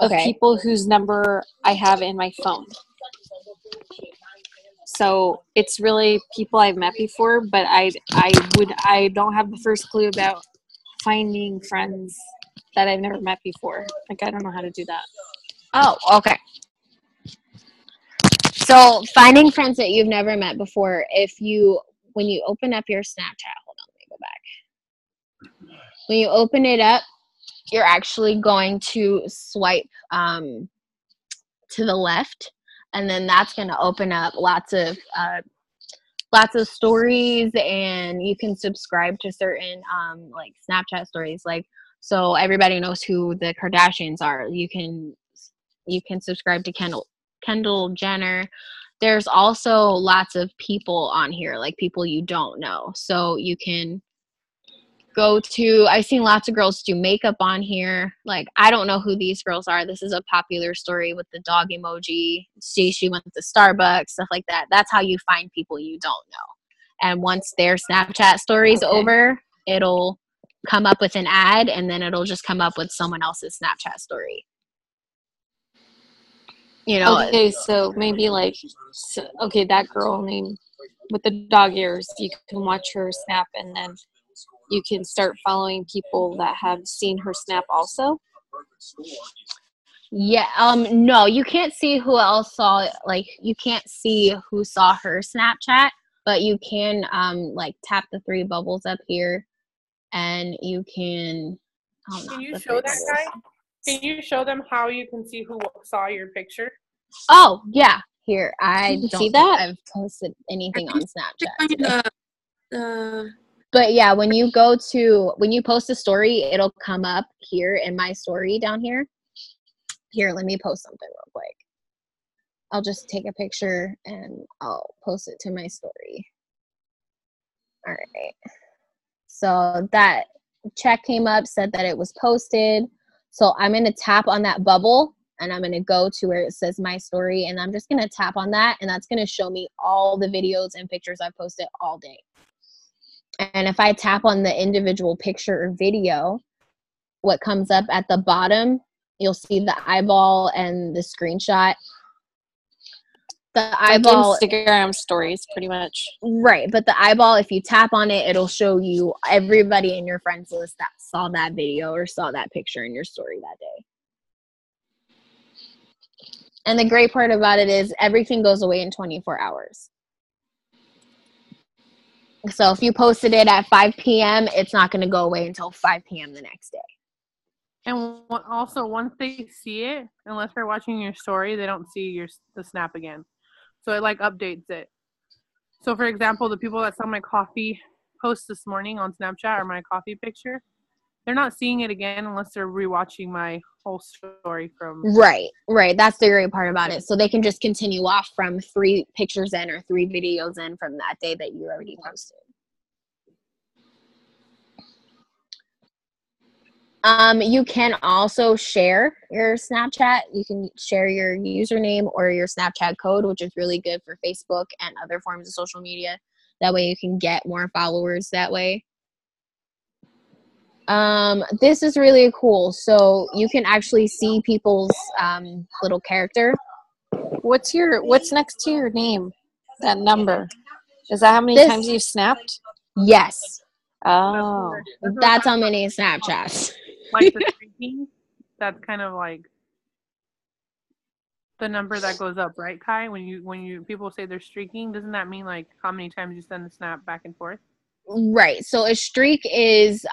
of people whose number I have in my phone. So it's really people I've met before, but I don't have the first clue about finding friends that I've never met before. Like, I don't know how to do that. Oh, okay. So finding friends that you've never met before, when you open up your Snapchat, hold on, let me go back. When you open it up, you're actually going to swipe to the left, and then that's going to open up lots of stories, and you can subscribe to certain like Snapchat stories. Like, so everybody knows who the Kardashians are. You can subscribe to Kendall Jenner. There's also lots of people on here, like people you don't know. So you can I've seen lots of girls do makeup on here. Like, I don't know who these girls are. This is a popular story with the dog emoji. She went to Starbucks, stuff like that. That's how you find people you don't know. And once their Snapchat story's over, it'll come up with an ad, and then it'll just come up with someone else's Snapchat story. You know. Okay, so maybe that girl named with the dog ears, you can watch her snap, and then you can start following people that have seen her snap also. Yeah. No, you can't see who else saw it. Like, you can't see who saw her Snapchat, but you can like tap the three bubbles up here, and you can. Can you show that guy? Can you show them how you can see who saw your picture? Oh yeah, here. I don't see that I've posted anything on Snapchat today. But yeah, when you post a story, it'll come up here in my story down here. Here, let me post something real quick. I'll just take a picture and I'll post it to my story. All right. So that check came up, said that it was posted. So I'm going to tap on that bubble, and I'm going to go to where it says my story, and I'm just going to tap on that, and that's going to show me all the videos and pictures I've posted all day. And if I tap on the individual picture or video, what comes up at the bottom, you'll see the eyeball and the screenshot. The eyeball, like Instagram stories, pretty much. Right, but the eyeball, if you tap on it, it'll show you everybody in your friends list that saw that video or saw that picture in your story that day. And the great part about it is everything goes away in 24 hours. So if you posted it at 5 p.m., it's not going to go away until 5 p.m. the next day. And also, once they see it, unless they're watching your story, they don't see the snap again. So it like updates it. So for example, the people that saw my coffee post this morning on Snapchat or my coffee picture, they're not seeing it again unless they're rewatching my whole story from. Right. That's the great part about it. So they can just continue off from 3 pictures in or 3 videos in from that day that you already posted. You can also share your Snapchat. You can share your username or your Snapchat code, which is really good for Facebook and other forms of social media. That way you can get more followers that way. This is really cool. So you can actually see people's little character. What's next to your name? That number. Is that how many times you've snapped? Yes. Oh. That's how many Snapchats. Like the streaking, that's kind of like the number that goes up, right, Kai? When you people say they're streaking, doesn't that mean like how many times you send the snap back and forth? Right. So a streak is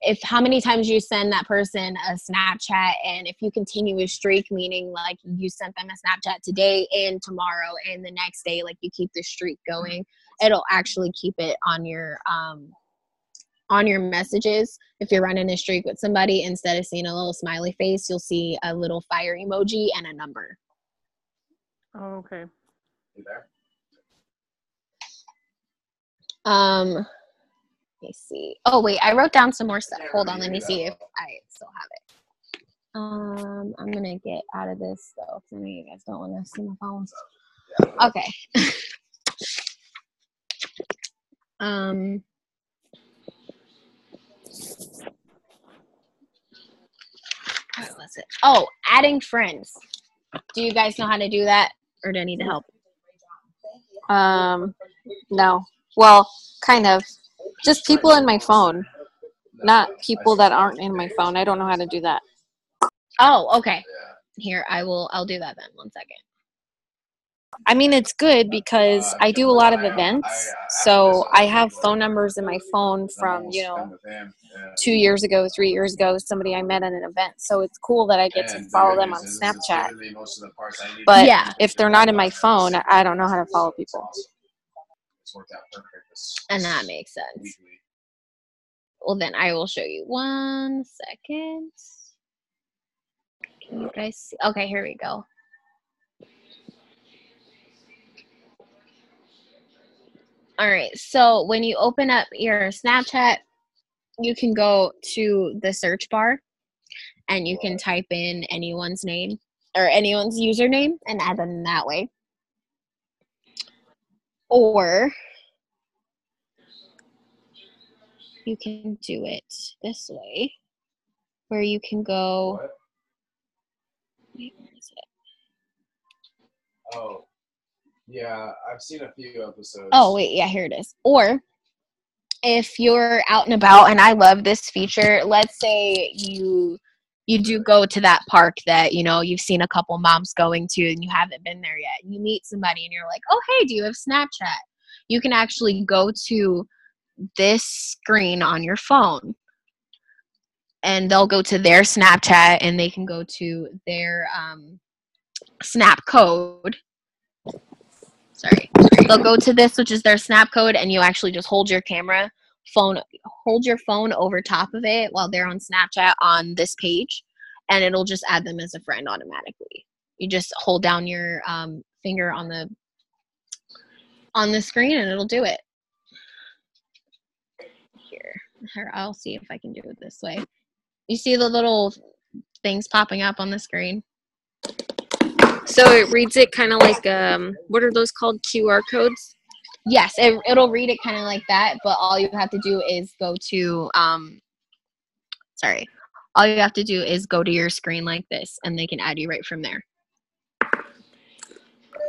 if how many times you send that person a Snapchat, and if you continue a streak, meaning like you sent them a Snapchat today and tomorrow and the next day, like you keep the streak going, it'll actually keep it on your messages. If you're running a streak with somebody, instead of seeing a little smiley face, you'll see a little fire emoji and a number. Oh, okay. You there? Let me see. Oh wait, I wrote down some more stuff. Hold on, let me see if I still have it. I'm gonna get out of this though, because I know you guys don't want to see my phones. Okay. All right, let's was it? Oh, adding friends. Do you guys know how to do that, or do I need to help? No. Well, kind of. Just people in my phone, not people that aren't in my phone. I don't know how to do that. Oh, okay. Here, I'll do that then. 1 second. I mean, it's good because I do a lot of events. So I have phone numbers in my phone from, 2 years ago, 3 years ago, somebody I met at an event. So it's cool that I get to follow them on Snapchat. But if they're not in my phone, I don't know how to follow people. And that makes sense. Well, then I will show you. 1 second. Can you guys see? Okay, here we go. All right, so when you open up your Snapchat, you can go to the search bar and you can type in anyone's name or anyone's username and add them that way. Or you can do it this way, where you can go. Wait, where is it? Oh, yeah, I've seen a few episodes. Oh, wait, yeah, here it is. Or if you're out and about, and I love this feature, let's say you do go to that park that, you've seen a couple moms going to and you haven't been there yet. You meet somebody and you're like, oh, hey, do you have Snapchat? You can actually go to this screen on your phone and they'll go to their Snapchat and they can go to their Snap code. Sorry. They'll go to this, which is their Snap code, and you actually just hold your phone over top of it while they're on Snapchat on this page, and it'll just add them as a friend automatically. You just hold down your finger on the screen and it'll do it. Here, I'll see if I can do it this way. You see the little things popping up on the screen? So it reads it kind of like, what are those called? QR codes? Yes, it'll read it kind of like that, but all you have to do is go to, all you have to do is go to your screen like this, and they can add you right from there.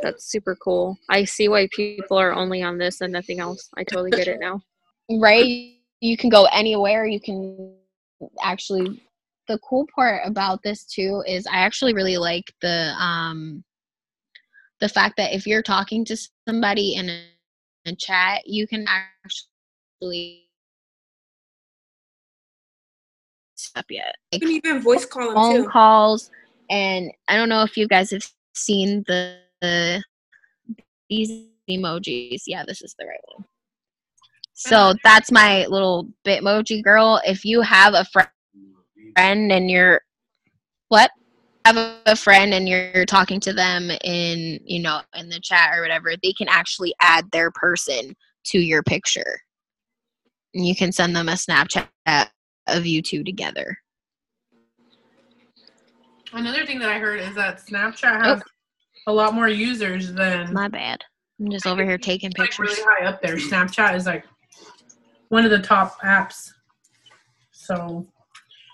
That's super cool. I see why people are only on this and nothing else. I totally get it now. Right? You can go anywhere. You can actually... The cool part about this too is I actually really like the fact that if you're talking to somebody in a chat, you can actually stop yet. You can even voice call them phone too. calls, and I don't know if you guys have seen these emojis. Yeah, this is the right one. So that's my little Bitmoji girl. If you have a friend and you're talking to them in the chat or whatever, they can actually add their person to your picture, and you can send them a Snapchat of you two together. Another thing that I heard is that Snapchat has a lot more users than... My bad. I'm just over here taking pictures. Really high up there. Snapchat is like one of the top apps. So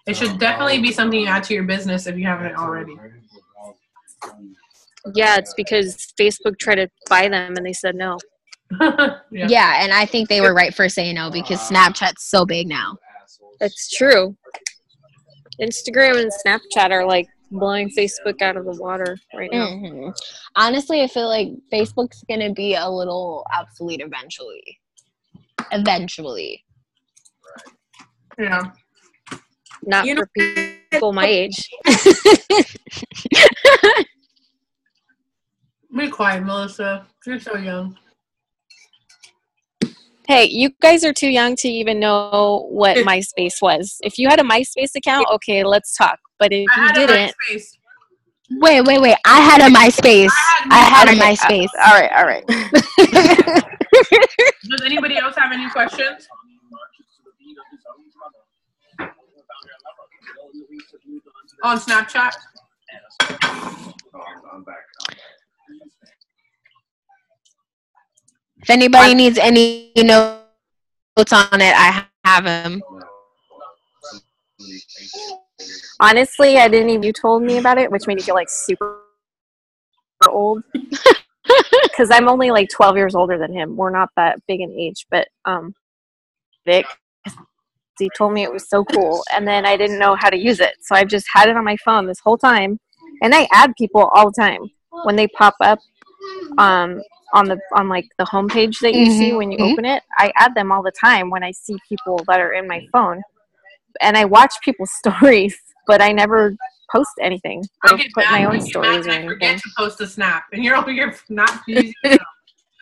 it should definitely be something you add to your business if you haven't already. Yeah, it's because Facebook tried to buy them and they said no. Yeah, and I think they were right for saying no because Snapchat's so big now. That's true. Instagram and Snapchat are like blowing Facebook out of the water right now. Mm-hmm. Honestly, I feel like Facebook's going to be a little obsolete eventually. Yeah. Not for people my age. Be quiet, Melissa. You're so young. Hey, you guys are too young to even know what MySpace was. If you had a MySpace account, okay, let's talk. But if you didn't... Wait. I had a MySpace. All right. Does anybody else have any questions? On Snapchat? If anybody needs any notes on it, I have them. honestly, I didn't even. You told me about it, which made me feel like super old. Because I'm only like 12 years older than him. We're not that big in age, but Vic, he told me it was so cool, and then I didn't know how to use it, so I've just had it on my phone this whole time, and I add people all the time when they pop up on like the homepage that you see when you open it. I add them all the time when I see people that are in my phone, and I watch people's stories, but I never post anything. I don't put my own stories or anything. I forget to post a snap, and you're over here not using it.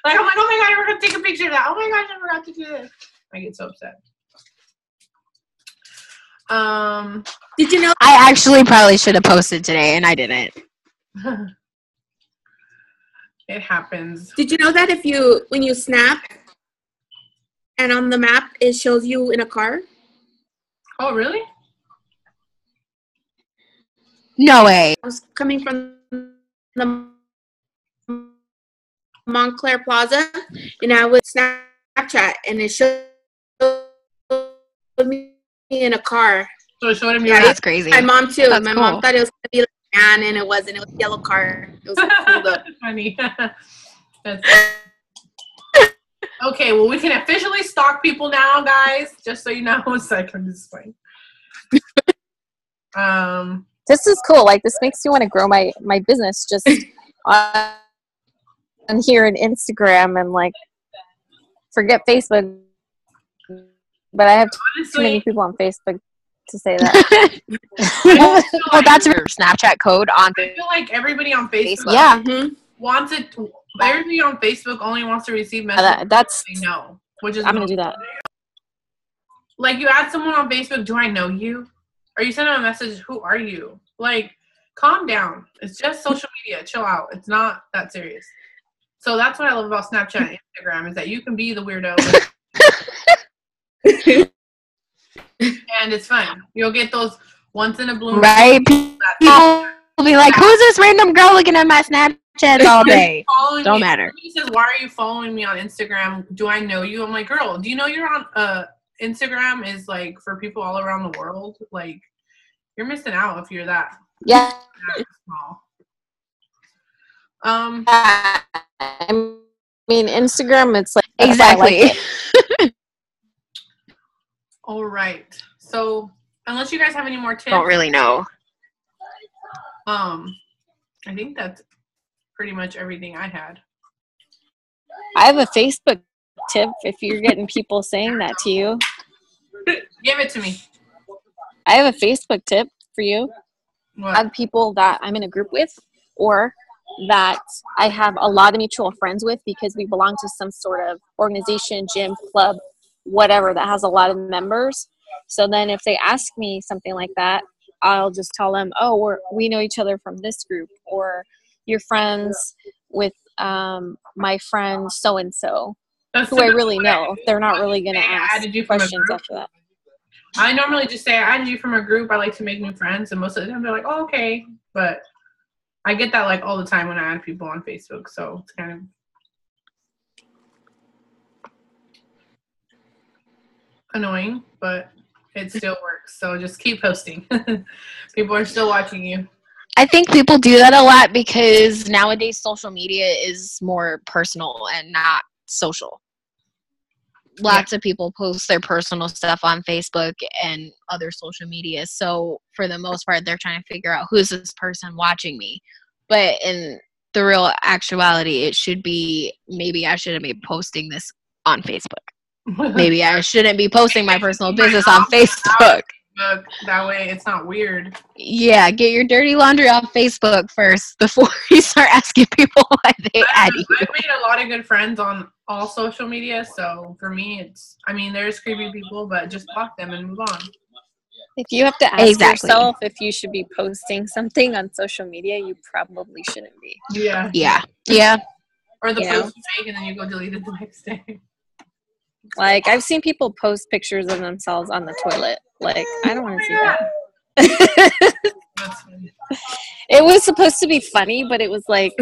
Like, I'm like, oh my god, I forgot to take a picture of that. Oh my gosh, I forgot to do this. I get so upset. Did you know? I actually probably should have posted today, and I didn't. It happens. Did you know that when you snap, and on the map it shows you in a car? Oh, really? No way. I was coming from the Montclair Plaza, and I was Snapchat, and it showed me in a car. So it showed him your that's crazy. My mom too. That's my cool. mom thought it was gonna be like a man, and it wasn't. It was a yellow car. It was cool though. Funny. Okay, well, we can officially stalk people now, guys. Just so you know, it's like I'm just playing. This is cool. Like, this makes me want to grow my business just on here and Instagram, and like forget Facebook. But I have too many people on Facebook to say that. Well, that's your Snapchat code on. I feel like everybody on Facebook Yeah. wants it. Everybody on Facebook only wants to receive messages. That's they know, which is I'm gonna do that. Like, you add someone on Facebook, do I know you? Or you send them a message, who are you? Like, calm down. It's just social media. Chill out. It's not that serious. So that's what I love about Snapchat and Instagram, is that you can be the weirdo. And it's fun. You'll get those once in a blue moon. Right? People will be like, who's this random girl looking at my Snapchat all day? Don't matter. He says, why are you following me on Instagram? Do I know you? I'm like, girl, do you know you're on Instagram is like for people all around the world? Like, you're missing out if you're that. Yeah. Small. I mean, Instagram, it's like exactly. All right. So, unless you guys have any more tips, Don't really know. I think that's pretty much everything I had. I have a Facebook tip if you're getting people saying that to you. Give it to me. I have a Facebook tip for you. What? Add people that I'm in a group with, or that I have a lot of mutual friends with, because we belong to some sort of organization, gym, club, whatever, that has a lot of members. So then if they ask me something like that, I'll just tell them, oh, we know each other from this group, or you're friends with my friend so-and-so, who I really know. They're not really going to ask questions after that. I normally just say, I added you from a group. I like to make new friends. And most of the time they're like, oh, okay. But I get that like all the time when I add people on Facebook. So it's kind of annoying, but it still works. So just keep posting. People are still watching you. I think people do that a lot because nowadays social media is more personal and not social. Lots of people post their personal stuff on Facebook and other social media. So for the most part, they're trying to figure out, who's this person watching me? But in the real actuality, it should be, maybe I shouldn't be posting this on Facebook. Maybe I shouldn't be posting my personal business on Facebook. That way it's not weird. Yeah, get your dirty laundry off Facebook first before you start asking people why they add you. I've made a lot of good friends on all social media, so for me there's creepy people, but just block them and move on. If you have to ask yourself if you should be posting something on social media, you probably shouldn't be. Yeah. Or the post is fake and then you go delete it the next day. Like, I've seen people post pictures of themselves on the toilet. Like, I don't want to see that. It was supposed to be funny, but it was like,